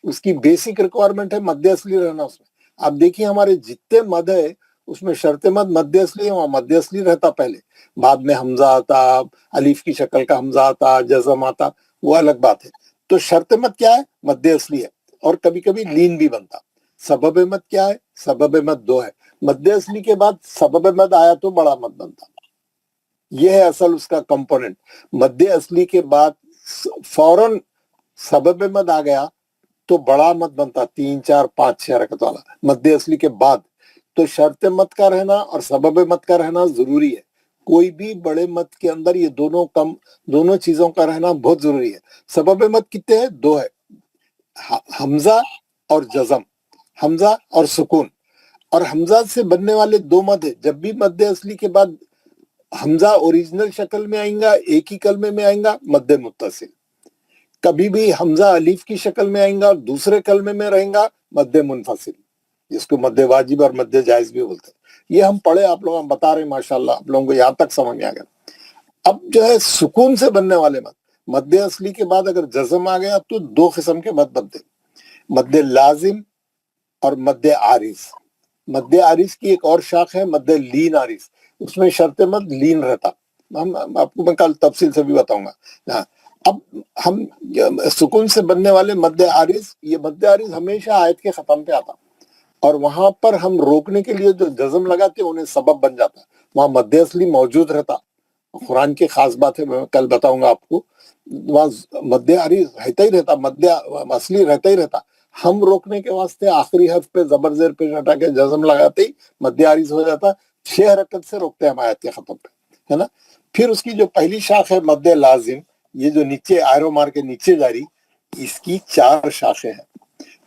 اس کی بیسک ریکوائرمنٹ ہے مد اصلی رہنا اس میں. آپ دیکھیں ہمارے جتنے مد ہے اس میں شرط مد مد اصلی ہے، وہاں مد اصلی رہتا پہلے، بعد میں حمزہ آتا، الف کی شکل کا حمزہ آتا، جزم آتا، وہ الگ بات ہے. تو شرط مد کیا ہے؟ مد اصلی ہے، اور کبھی کبھی لین بھی بنتا. سبب مد کیا ہے؟ سبب مد 2 ہے. مد اصلی کے بعد سبب مد آیا تو بڑا مد بنتا. یہ ہے اصل اس کا کمپوننٹ. مد اصلی کے بعد فوراً سبب مد آ گیا تو بڑا مد بنتا، 3 4 5 6 حرکت والا مد اصلی کے بعد. تو شرط مد کا رہنا اور سبب مد کا رہنا ضروری ہے. کوئی بھی بڑے مد کے اندر یہ دونوں چیزوں کا رہنا بہت ضروری ہے. سبب مد کتنے ہیں؟ 2 ہے، حمزہ اور جزم، حمزہ اور سکون. اور حمزہ سے بننے والے 2 مد ہیں. جب بھی مد اصلی کے بعد حمزہ اوریجنل شکل میں آئیں گا، ایک ہی کلمے میں آئیں گا، مد متصل. کبھی بھی حمزہ الف کی شکل میں آئیں گا اور دوسرے کلمے میں رہیں گا، مد منفصل، جس کو مد واجب اور مد جائز بھی بولتے ہیں. یہ ہم پڑھے، آپ لوگ ہم بتا رہے ہیں، ماشاءاللہ آپ لوگوں کو یہاں تک سمجھ میں آ گیا. اب جو ہے سکون سے بننے والے مد اصلی کے بعد اگر جزم آ گیا تو 2 قسم کے مد بنتے، مد لازم اور مد عارض. مد عارض کی ایک اور شاخ ہے مد لین عارض. اس میں شرط مد لین رہتا، ہم آپ کو میں کل تفصیل سے بھی بتاؤں گا. اب ہم سکون سے بننے والے مد عارض، یہ مد عارض ہمیشہ آیت کے ختم پہ آتا، اور وہاں پر ہم روکنے کے لیے جو جزم لگاتے انہیں سبب بن جاتا. وہاں مد اصلی موجود رہتا. قرآن کی خاص بات ہے، میں کل بتاؤں گا آپ کو. وہاں مد عارض رہتا ہی رہتا، مد اصلی رہتا ہی رہتا. ہم روکنے کے واسطے آخری حرف پہ زبر زیر پیش ہٹا کے جزم لگاتے ہی مد عارض ہو جاتا. 6 حرکت سے روکتے ہیں ہم آیت کے ختم پہ، ہے نا. پھر اس کی جو پہلی شاخ ہے مد لازم، یہ جو نیچے آئرو مار کے نیچے جاری، اس کی 4 شاخیں ہیں.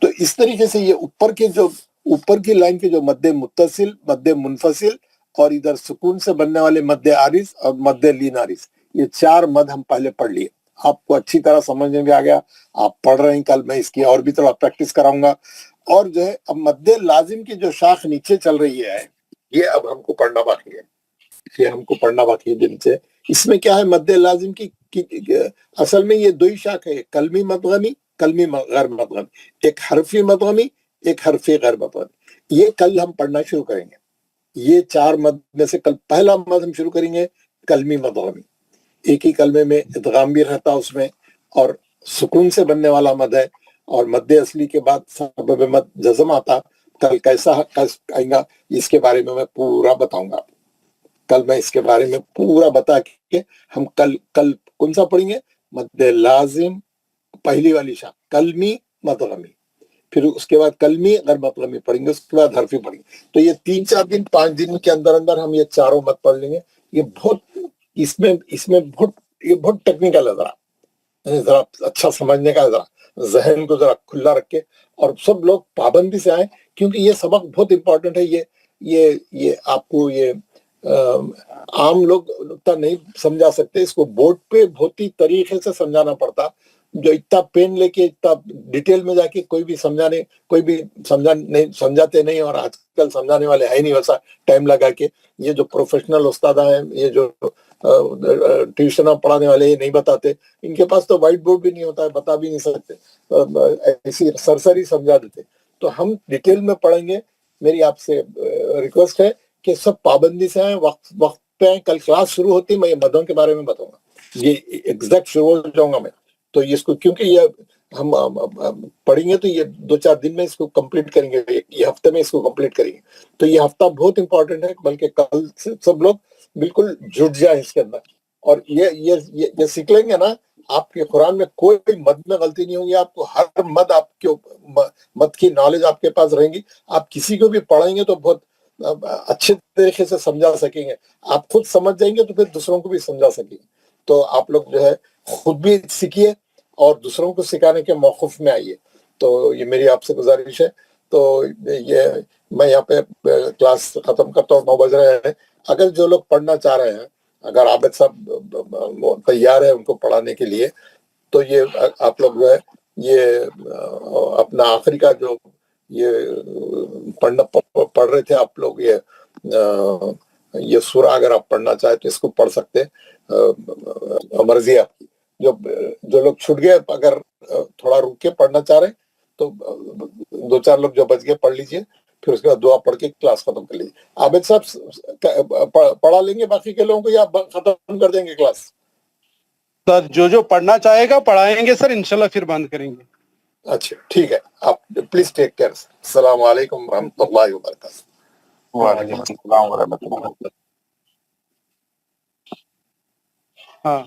تو اس طریقے سے یہ اوپر کی لائن کے جو مد متصل، مد منفصل اور ادھر سکون سے بننے والے مد عارض اور مد لین عارض، یہ 4 مد ہم پہلے پڑھ لیے. آپ کو اچھی طرح سمجھ میں بھی آ گیا. آپ پڑھ رہے ہیں، کل میں اس کی اور بھی تھوڑا پریکٹس کراؤں گا. اور جو ہے اب مد لازم کی جو شاخ نیچے چل رہی ہے، یہ اب ہم کو پڑھنا باقی ہے. یہ ہم کو پڑھنا باقی ہے دن سے. اس میں کیا ہے؟ مد لازم کی اصل میں یہ 2 ہی شاخ ہے، کلمی مدغمی، کلمی غیر مدغمی، ایک حرفی مدغمی، ایک حرفی غیر مدغمی. یہ کل ہم پڑھنا شروع کریں گے. یہ 4 مد میں سے کل پہلا مد ہم شروع کریں گے کلمی مدغمی. ایک ہی کلمے میں ادغام بھی رہتا اس میں، اور سکون سے بننے والا مد ہے. اور مد اصلی کے بعد سبب مد جزم آتا. کل کیسا آئیں گا اس کے بارے میں پورا بتاؤں گا. کل میں اس کے بارے میں پورا بتا کے ہم کل کون سا پڑھیں گے؟ مد لازم پہلی والی شان، کلمی مدغمی، پھر اس کے بعد کلمی غیر مدغمی پڑھیں گے، اس کے بعد حرفی پڑھیں گے. تو یہ 3-4 دن 5 دن کے اندر ہم یہ چاروں مد پڑھ لیں گے. یہ بہت اس میں بہت ٹیکنیکل ہے، ذرا اچھا سمجھنے کا، ذرا ذہن کو ذرا کھلا رکھ کے، اور سب لوگ پابندی سے آئیں، کیونکہ یہ سبق بہت امپورٹنٹ ہے. یہ آپ کو یہ عام لوگ اتنا نہیں سمجھا سکتے، اس کو بورڈ پہ بہت ہی طریقے سے سمجھانا پڑتا. جو اتنا پین لے کے اتنا ڈیٹیل میں جا کے کوئی بھی سمجھاتے نہیں، اور آج کل سمجھانے والے ہے نہیں ویسا ٹائم لگا کے. یہ جو پروفیشنل استاد ہیں، یہ جو ٹیوشن پڑھانے والے، یہ نہیں بتاتے. ان کے پاس تو وائٹ بورڈ بھی نہیں ہوتا ہے، بتا بھی نہیں سکتے، ایسی سرسری سمجھا دیتے. تو ہم ڈیٹیل میں پڑھیں گے. میری آپ سے ریکویسٹ ہے کہ سب پابندی سے آئیں، وقت پہ آئیں. کل کلاس شروع ہوتی، میں یہ مدوں کے بارے میں بتاؤں گا، یہ ایگزیکٹ شروع ہو جاؤں گا میں. تو اس کو کیونکہ یہ ہم پڑھیں گے تو یہ 2-4 دن میں اس کو کمپلیٹ کریں گے، یہ ہفتے میں اس کو کمپلیٹ کریں گے. تو یہ ہفتہ بہت امپورٹنٹ ہے، بلکہ کل سے سب لوگ بالکل جٹ جائیں اس کے اندر. اور یہ سیکھ لیں گے نا، آپ کے قرآن میں کوئی مد میں غلطی نہیں ہوگی. آپ کو ہر مد، آپ کے مد کی نالج آپ کے پاس رہیں گی. آپ کسی کو بھی پڑھیں گے تو بہت اچھے طریقے سے سمجھا سکیں گے. آپ خود سمجھ جائیں گے تو پھر دوسروں کو بھی سمجھا سکیں گے. تو آپ لوگ جو ہے خود بھی سیکھیے اور دوسروں کو سکھانے کے موقف میں آئیے. تو یہ میری آپ سے گزارش ہے. تو یہ میں یہاں پہ کلاس ختم کرتا ہوں، 9 بج رہے ہیں. اگر جو لوگ پڑھنا چاہ رہے ہیں، اگر عابد صاحب تیار ہے ان کو پڑھانے کے لیے، تو یہ آپ لوگ جو ہے یہ اپنا آخری کا جو یہ پڑھ رہے تھے آپ لوگ، یہ سورہ اگر آپ پڑھنا چاہیں تو اس کو پڑھ سکتے، مرضی ہے آپ کی. جو لوگ چھوٹ گئے، اگر تھوڑا رک کے پڑھنا چاہ رہے تو 2-4 لوگ جو بچ گئے پڑھ لیجئے، پھر اس کے بعد دعا پڑھ کے کلاس ختم کر لیجیے. عابد صاحب پڑھا لیں گے باقی کے لوگوں کو یا ختم کر دیں گے کلاس؟ سر جو پڑھنا چاہے گا پڑھائیں گے سر، انشاءاللہ پھر بند کریں گے. اچھا ٹھیک ہے، آپ پلیز ٹیک کیئر. السلام علیکم ورحمۃ اللہ وبرکاتہ. وعلیکم السلام ورحمۃ اللہ. ہاں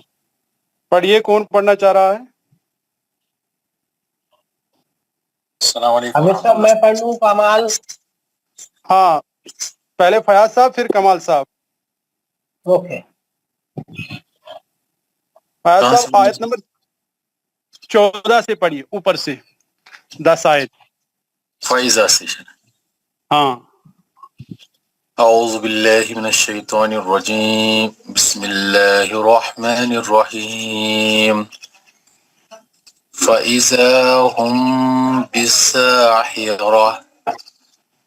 پڑھیے، کون پڑھنا چاہ رہا ہے؟ السلام علیکم. میں پڑھ لوں کمال؟ ہاں پہلے فیاض صاحب پھر کمال صاحب. اوکے. فیاض صاحب آیت نمبر 14 سے پڑھیے، اوپر سے 10 آیت. فائزہ سے. ہاں. اعوذ باللہ من الشیطان الرجیم، بسم اللہ الرحمن الرحیم. فَإِذَا هُمْ بِالسَّاحِرَةِ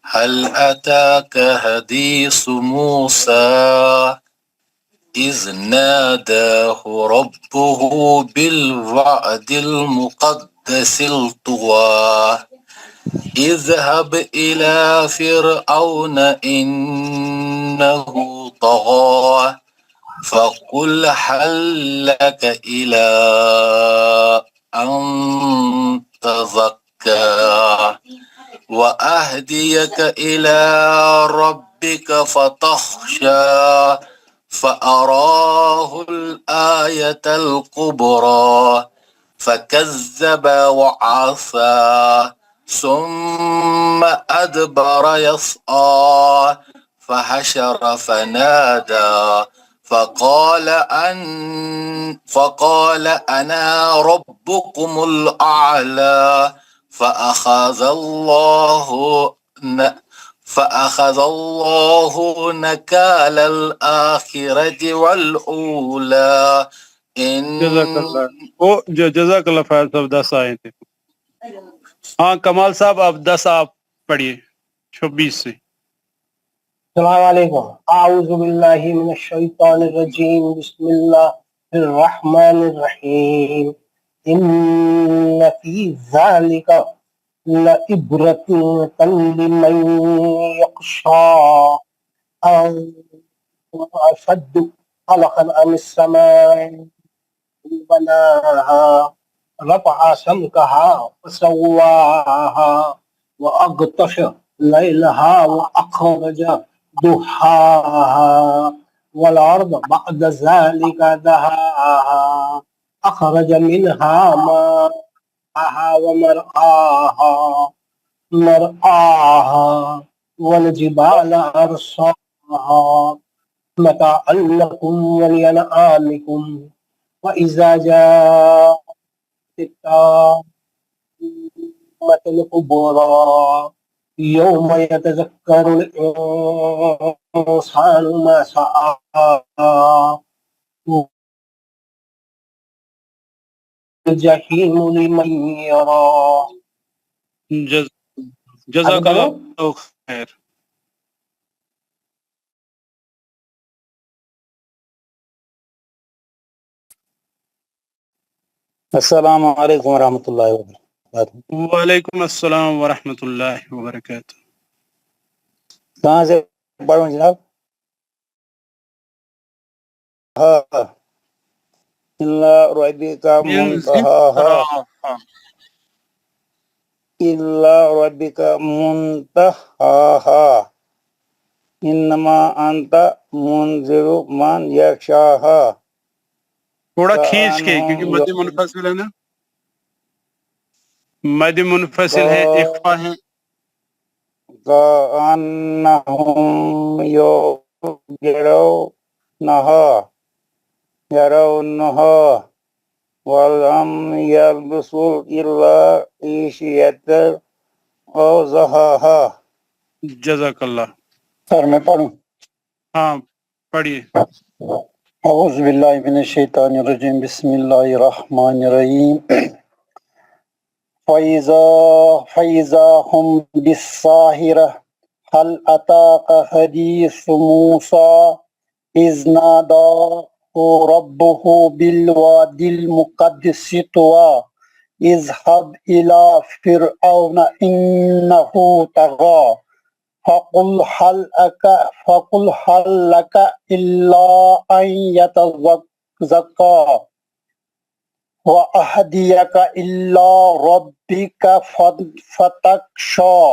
هَلْ أَتَاكَ حَدِيثُ مُوسَىٰ إِذْ نَادَاهُ رَبُّهُ بِالْوَعْدِ الْمُقَدَّسِ الْطُوَىٰ اذهب إلى فرعون إنه طغى فقل هل لك إلى أن تزكى وأهديك إلى ربك فتخشى فأراه الآية الكبرى فكذب وعصى ثم أدبر يسعى فحشر فنادى فقال أنا ربكم الأعلى فأخذ الله نكال الآخرة والأولى. جزاک اللہ فیاض صاحب. 10 آئے تھے. ہاں کمال صاحب آپ 10 آپ پڑھیے 26 سے. السلام علیکم. اعوذ باللہ من الشیطان الرجیم، بسم اللہ الرحمن الرحیم. ان فی ذالک لعبرۃ لمن یخشی اشد خلقا ام السماء بناها رفع سمكها فسواها وأغطش ليلها وأخرج ضحاها والأرض بعد ذلك دهاها أخرج منها ماءها ومرعاها والجبال أرساها متاعا لكم ولأنعامكم وإذا جاءت التامة الكبرى يوم يتذكر الإنسان ما سعى الجحيم لمن يرى جزاک اللہ خیر. السلام علیکم ورحمۃ اللہ وبرکاتہ. وعلیکم السلام ورحمۃ اللہ وبرکاتہ. کہاں سے پڑھوں جناب؟ ہاں اللہ ربک منتہاہا اللہ ربک منتہاہا انما انت منذر من یخشاہا. تھوڑا کھینچ کے کیونکہ مد منفصل ہے نا، مد منفصل ہے، اخفا ہے. کأنہم یرونہا ولم یلبسوا الا عشیۃ او ضحاہا. جزاک اللہ. سر میں پڑھوں؟ ہاں پڑھیے. اعوذ باللہ من الشیطان الرجیم بسم اللہ الرحمن الرحیم. فَإِذَا هُمْ بِالسَّاهِرَةِ هَلْ أَتَاكَ حَدِيثُ مُوسَىٰ إِذْ نَادَاهُ رَبُّهُ بِالْوَادِ الْمُقَدَّسِ طُوًى اذْهَبْ إِلَىٰ فِرْعَوْنَ إِنَّهُ طَغَىٰ فَقُلْ هَلْ لَكَ إِلَّا أَن يَتَزَكَّىٰ وَأَهْدِيَكَ إِلَىٰ رَبِّكَ فَتَخْشَىٰ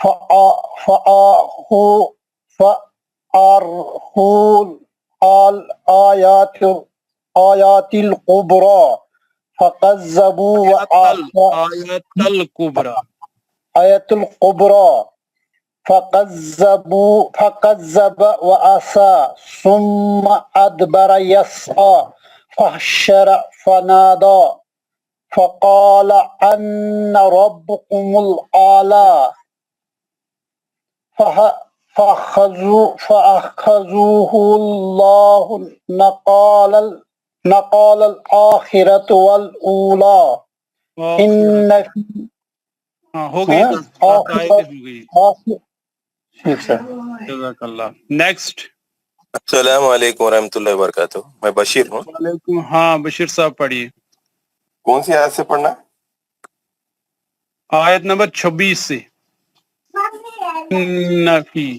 فَأَرْهُ الْآيَاتِ الْكُبْرَىٰ فَكَذَّبُوا فَكَذَّبَ وَعَصَىٰ ثُمَّ أَدْبَرَ يَسْعَىٰ فَحَشَرَ فَنَادَىٰ فَقَالَ أَنَّ رَبُّكُمُ الْأَعْلَىٰ فَأَخَذَهُ اللَّهُ نَقَالَ الْآخِرَةِ وَالْأُولَىٰ إِنَّ ہو گئی ٹھیک سر. جزاک اللہ. نیکسٹ. السلام علیکم ورحمۃ اللہ وبرکاتہ. میں بشیر ہوں. وعلیکم. ہاں بشیر صاحب پڑھیے. کون سی آیت سے پڑھنا ہے؟ آیت نمبر 26 سے. نفی.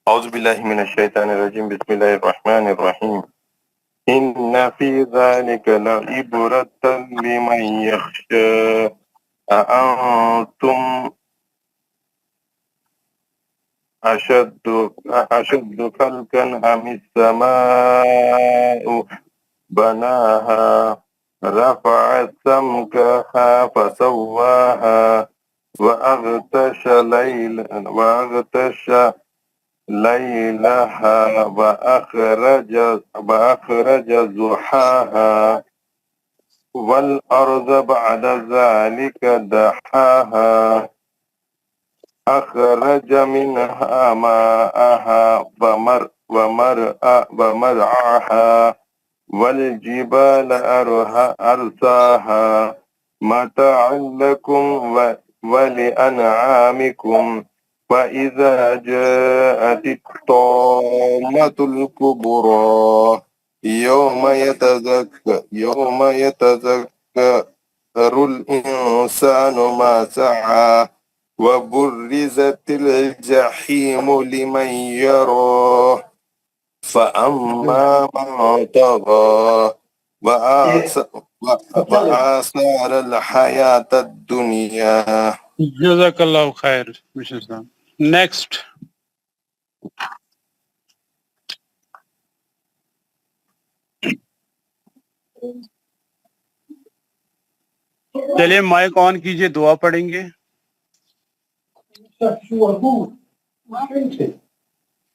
اعوذ باللہ من الشیطان الرجیم بسم اللہ الرحمن الرحیم. ان فی ذلک لعبرۃ لمن یخشی اانتم اشد خلقا ام السماء بناها رفع سمكها فسواها وأغطش ليلها وأخرج ضحاها والأرض بعد ذلك دحاها أخرج منها ماءها ومرعاها والجبال أرساها متاعا لكم ولأنعامكم فإذا جاءت الطامة الكبرى يوم يتذكر الإنسان ما سعى وبرزت الجحيم لمن يراه فأما من طغى وآثر الحياة الدنيا جزاک اللہ خیر مشن صاحب. نیکسٹ. چلیے مائک آن کیجئے, دعا پڑھیں گے.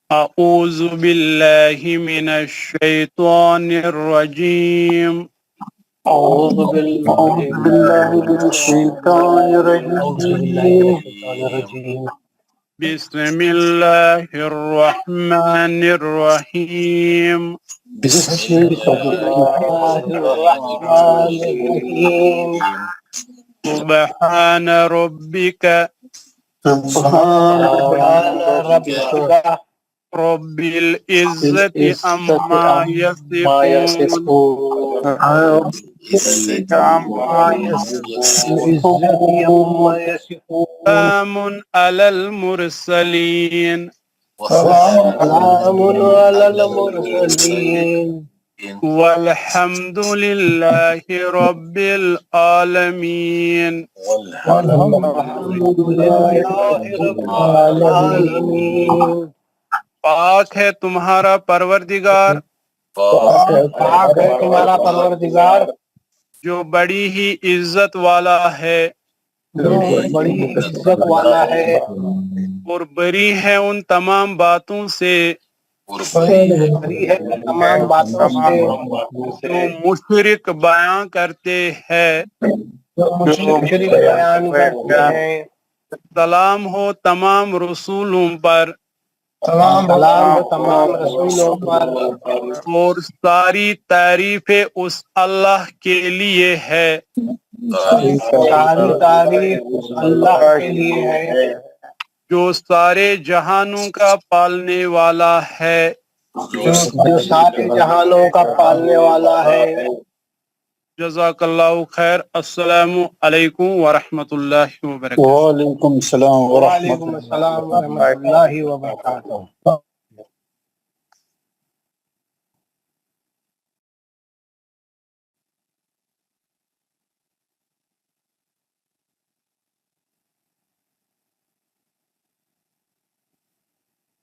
اعوذ باللہ من الشیطان الرجیم. أعوذ بالله من الشيطان الرجيم بسم اللہ الرحمن الرحیم. بسم الله الرحمن الرحيم سبحان ربک سبحان ربك رب العزت عما ما یصفون سلام علی المرسلین سلام على المرسلين والحمد للہ رب العالمین. والحمد لله رب العالمين. پاک ہے تمہارا پروردگار پاک ہے تمہارا پروردگار جو بڑی ہی عزت والا ہے جو بڑی عزت والا ہے اور بری ہے ان تمام باتوں سے بری ہے تمام باتوں سے جو مشرک بیان کرتے ہیں. جو مشرک بیان کرتے ہیں. سلام ہو تمام رسولوں پر سلام تمام رسولوں پر اور ساری تعریفیں اس اللہ کے لیے ہے ساری تعریف اللہ کے لیے ہے جو سارے جہانوں کا پالنے والا ہے. جو سارے جہانوں کا پالنے والا ہے. جزاک اللہ خیر. السلام علیکم ورحمۃ اللہ وبرکاتہ. وعلیکم السلام ورحمۃ اللہ وبرکاتہ.